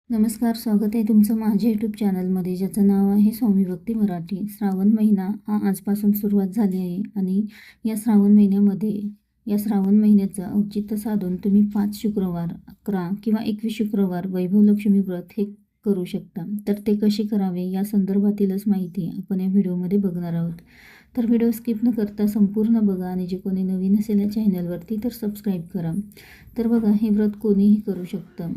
नमस्कार, स्वागत आहे तुमचं माझ्या यूट्यूब चॅनलमध्ये, ज्याचं नाव आहे स्वामी भक्ती मराठी. श्रावण महिना हा आजपासून सुरुवात झाली आहे आणि या श्रावण महिन्याचं औचित्य साधून तुम्ही 5 शुक्रवार, 11 किंवा 21 शुक्रवार वैभवलक्ष्मी व्रत हे करू शकता. तर ते कसे करावे या संदर्भातीलच माहिती आपण या व्हिडिओमध्ये बघणार आहोत. तर व्हिडिओ स्किप न करता संपूर्ण बघा आणि जे कोणी नवीन असेल या चॅनलवरती तर सबस्क्राईब करा. तर बघा, हे व्रत कोणीही करू शकतं.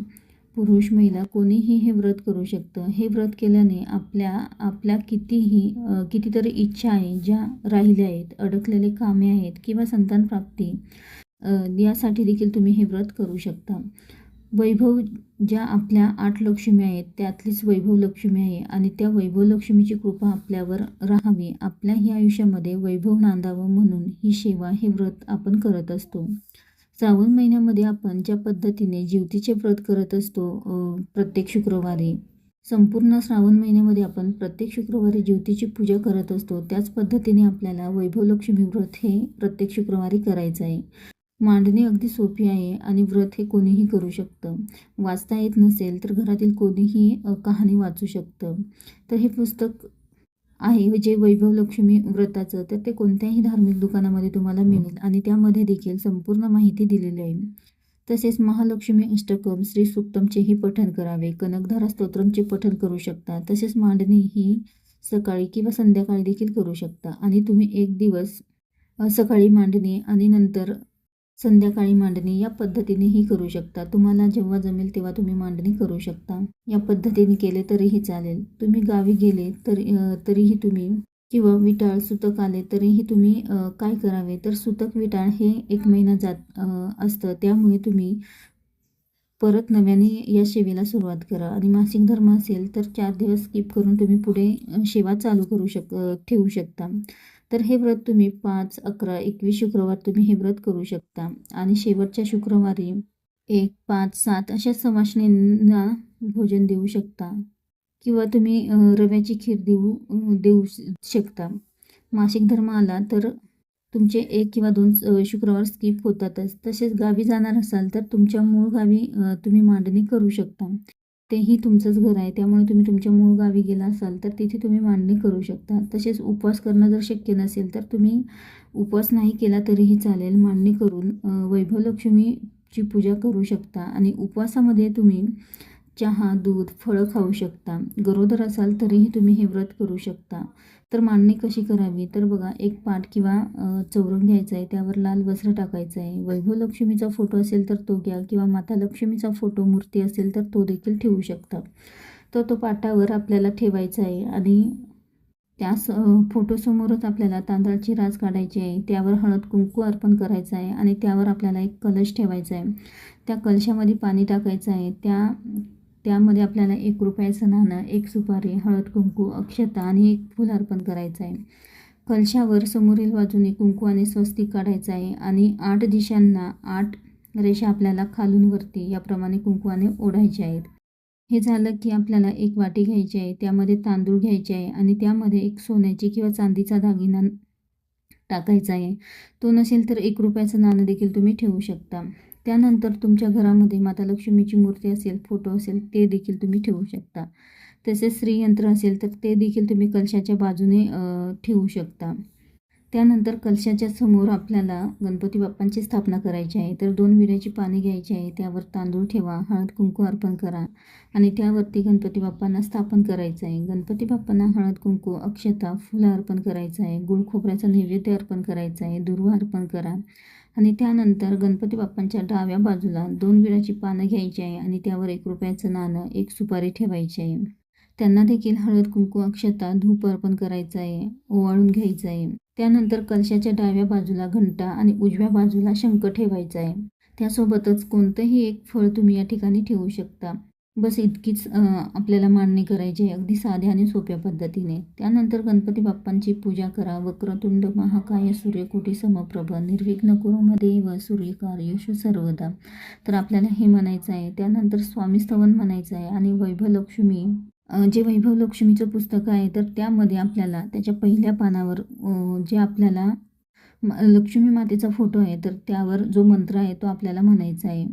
पुरुष महिला कोणीही हे व्रत करू शकतं. हे व्रत केल्याने आपल्या कितीतरी इच्छा आहे ज्या राहिल्या आहेत, अडकलेले कामे आहेत किंवा संतान प्राप्ती यासाठी देखील तुम्ही हे व्रत करू शकता. वैभव ज्या आपल्या 8 लक्ष्मी आहेत त्यातलीच वैभव लक्ष्मी आहे आणि त्या वैभव लक्ष्मीची कृपा आपल्यावर राहावी, आपल्याही आयुष्यामध्ये वैभव नांदावं म्हणून ही सेवा, हे व्रत आपण करत असतो. श्रावण महिन्यामध्ये आपण ज्या पद्धतीने ज्योतीचे व्रत करत असतो प्रत्येक शुक्रवारी, संपूर्ण श्रावण महिन्यामध्ये आपण प्रत्येक शुक्रवारी ज्योतीची पूजा करत असतो, त्याच पद्धतीने आपल्याला वैभवलक्ष्मी व्रत हे प्रत्येक शुक्रवारी करायचं आहे. मांडणी अगदी सोपी आहे आणि व्रत हे कोणीही करू शकतं. वाचता येत नसेल तर घरातील कोणीही कहाणी वाचू शकतं. तर हे पुस्तक आहे जे वैभवलक्ष्मी व्रताचं, तर ते कोणत्याही धार्मिक दुकानामध्ये तुम्हाला मिळेल आणि त्यामध्ये देखील संपूर्ण माहिती दिलेली आहे. तसेच महालक्ष्मी अष्टकम, श्री सूक्तमचेही पठण करावे, कनकधारा स्तोत्रमचे पठण करू शकता. तसेच मांडणी ही सकाळी किंवा संध्याकाळी देखील करू शकता आणि तुम्ही एक दिवस सकाळी मांडणी आणि नंतर संध्याकाळी मांडणी या पद्धतीनेही करू शकता. तुम्हाला जेव्हा जमेल तेव्हा तुम्ही मांडणी करू शकता. या पद्धतीने केले तरीही चालेल. तुम्ही गावी गेले तरीही तुम्ही किंवा विटाळ सुतक आले तरीही तुम्ही काय करावे, तर सुतक विटाळ हे 1 महिना जात असतं. त्यामुळे तुम्ही परत नव्याने या सेवेला सुरुवात करा आणि मासिक धर्म असेल तर 4 दिवस स्किप करून तुम्ही पुढे सेवा चालू ठेवू शकता. तर हे व्रत तुम्ही 5, 11, 21 शुक्रवार तुम्ही हे व्रत करू शकता आणि शेवटच्या शुक्रवारी 1, 5, 7 अशा सवाष्णींना भोजन देऊ शकता किंवा तुम्ही रव्याची खीर देऊ शकता. मासिक धर्म आला तर तुमचे 1 किंवा 2 शुक्रवार स्किप होतातच. तसेच गावी जाणार असाल तर तुमच्या मूळ गावी तुम्ही मांडणी करू शकता. तेही तुमचंच घर आहे, त्यामुळे तुम्ही तुमच्या मूळ गावी गेला असाल तर तिथे तुम्ही मांडणी करू शकता. तसेच उपवास करणं जर शक्य नसेल तर तुम्ही उपवास नाही केला तरीही चालेल. मांडणी करून वैभवलक्ष्मीची पूजा करू शकता आणि उपवासामध्ये तुम्ही चहा, दूध, फळं खाऊ शकता. गरोदर असाल तरीही तुम्ही हे व्रत करू शकता. तर मांडणी कशी करावी, तर बघा, एक पाट किंवा चौरंग घ्यायचं आहे, त्यावर लाल वस्त्र टाकायचं आहे. वैभवलक्ष्मीचा फोटो असेल तर तो घ्या किंवा माता लक्ष्मीचा फोटो, मूर्ती असेल तर तो देखील ठेवू शकता. तर तो पाटावर आपल्याला ठेवायचा आहे आणि त्या फोटोसमोरच आपल्याला तांदळाची रास काढायची आहे. त्यावर हळद कुंकू अर्पण करायचं आहे आणि त्यावर आपल्याला एक कलश ठेवायचा आहे. त्या कलशामध्ये पाणी टाकायचं आहे. त्यामध्ये आपल्याला 1 रुपयाचं नाणं, 1 सुपारी, हळद कुंकू, अक्षता आणि 1 फूल अर्पण करायचं आहे. कलशावर समोरील बाजूने कुंकू आणि स्वस्तिक काढायचं आहे आणि 8 दिशांना 8 रेषा आपल्याला खालून वरती याप्रमाणे कुंकवाने ओढायचे आहेत. हे झालं की आपल्याला एक वाटी घ्यायची आहे, त्यामध्ये तांदूळ घ्यायचे आहे आणि त्यामध्ये एक सोन्याची किंवा चांदीचा दागिना टाकायचा आहे. तो नसेल तर 1 रुपयाचं नाणं देखील तुम्ही ठेवू शकता. त्यानंतर तुमच्या घरामध्ये माता लक्ष्मीची मूर्ती असेल, फोटो असेल, ते देखील तुम्ही ठेवू शकता. तसेच श्रीयंत्र असेल तर ते देखील तुम्ही कलशाच्या बाजूने ठेवू शकता. त्यानंतर कलशाच्या समोर आपल्याला गणपती बाप्पांची स्थापना करायची आहे. तर 2 विड्याची पाने घ्यायची आहे, त्यावर तांदूळ ठेवा, हळद कुंकू अर्पण करा आणि त्यावरती गणपती बाप्पांना स्थापन करायचं आहे. गणपती बाप्पांना हळद कुंकू, अक्षता, फुलं अर्पण करायचं आहे. गुळ खोबऱ्याचा नैवेद्य अर्पण करायचा आहे. दुर्वा अर्पण करा आणि त्यानंतर गणपती बाप्पांच्या डाव्या बाजूला 2 विड्याची पानं घ्यायची आहे आणि त्यावर 1 रुपयाचं नाणं, 1 सुपारी ठेवायची आहे. त्यांना देखील हळद कुंकू, अक्षता, धूप अर्पण करायचं आहे, ओवाळून घ्यायचं आहे. त्यानंतर कलशाच्या डाव्या बाजूला घंटा आणि उजव्या बाजूला शंख ठेवायचा आहे. त्यासोबतच कोणतंही एक फळ तुम्ही या ठिकाणी ठेवू शकता. बस इतकीच आपल्याला मांडणी करायची आहे, अगदी साध्या आणि सोप्या पद्धतीने. त्यानंतर गणपती बाप्पांची पूजा करा. वक्रतुंड महाकाय सूर्यकोटी समप्रभ निर्विघ्न कुरु मे देव सूर्यकार्येषु सर्वदा. तर आपल्याला हे म्हणायचं आहे. त्यानंतर स्वामीस्तवन म्हणायचं आहे आणि वैभवलक्ष्मी जे वैभवलक्ष्मीचं पुस्तक आहे तर त्यामध्ये आपल्याला त्याच्या पहिल्या पानावर जे आपल्याला लक्ष्मी मातेचा फोटो आहे तर त्यावर जो मंत्र आहे तो आपल्याला म्हणायचा आहे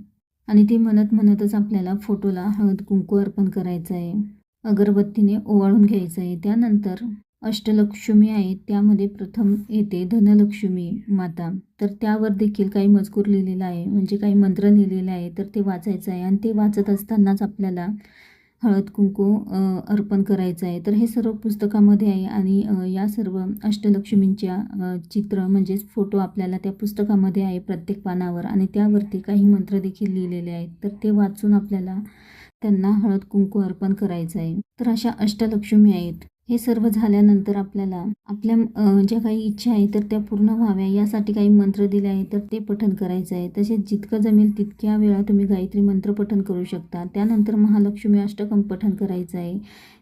आणि ते म्हणत म्हणतच आपल्याला फोटोला हळद कुंकू अर्पण करायचं आहे. अगरबत्तीने ओवाळून घ्यायचं आहे. त्यानंतर अष्टलक्ष्मी आहेत त्यामध्ये प्रथम येते धनलक्ष्मी माता. तर त्यावर देखील काही मजकूर लिहिलेला आहे, म्हणजे काही मंत्र लिहिलेले आहे, तर ते वाचायचं आहे आणि ते वाचत असतानाच आपल्याला हळद कुंकू अर्पण करायचं आहे. तर हे सर्व पुस्तकामध्ये आहे आणि या सर्व अष्टलक्ष्मींच्या चित्र म्हणजेच फोटो आपल्याला त्या पुस्तकामध्ये आहे प्रत्येक पानावर आणि त्यावरती काही मंत्र देखील लिहिलेले आहेत. तर ते वाचून आपल्याला त्यांना हळद कुंकू अर्पण करायचं आहे. तर अशा अष्टलक्ष्मी आहेत. हे सर्व झाल्यानंतर आपल्याला आपल्या ज्या काही इच्छा आहेत तर त्या पूर्ण व्हाव्या यासाठी काही मंत्र दिले आहेत तर ते पठण करायचं आहे. तसेच जितकं जमेल तितक्या वेळा तुम्ही गायत्री मंत्र पठण करू शकता. त्यानंतर महालक्ष्मी अष्टकं पठण करायचं आहे.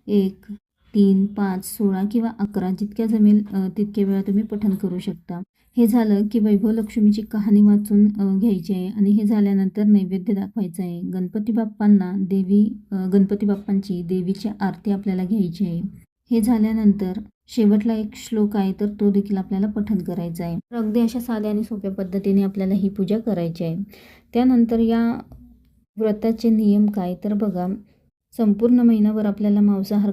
1, 3, 5, 16 किंवा 11 जितक्या जमेल तितक्या वेळा तुम्ही पठण करू शकता. हे झालं की वैभवलक्ष्मीची कहाणी वाचून घ्यायची आहे आणि हे झाल्यानंतर नैवेद्य दाखवायचा आहे. गणपती बाप्पांची देवीची आरती आपल्याला घ्यायची आहे. हे झाल्यानंतर शेवटला एक श्लोक आहे तर तो देखील आपल्याला पठण करायचा आहे. तर अगदी अशा साध्या आणि सोप्या पद्धतीने आपल्याला ही पूजा करायची आहे. त्यानंतर या व्रताचे नियम काय तर बघा, संपूर्ण महिनाभर आपल्याला मांसाहार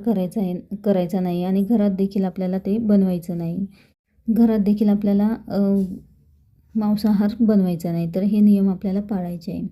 करायचा नाही आणि घरात देखील आपल्याला ते बनवायचं नाही. घरात देखील आपल्याला मांसाहार बनवायचा नाही. तर हे नियम आपल्याला पाळायचे आहे.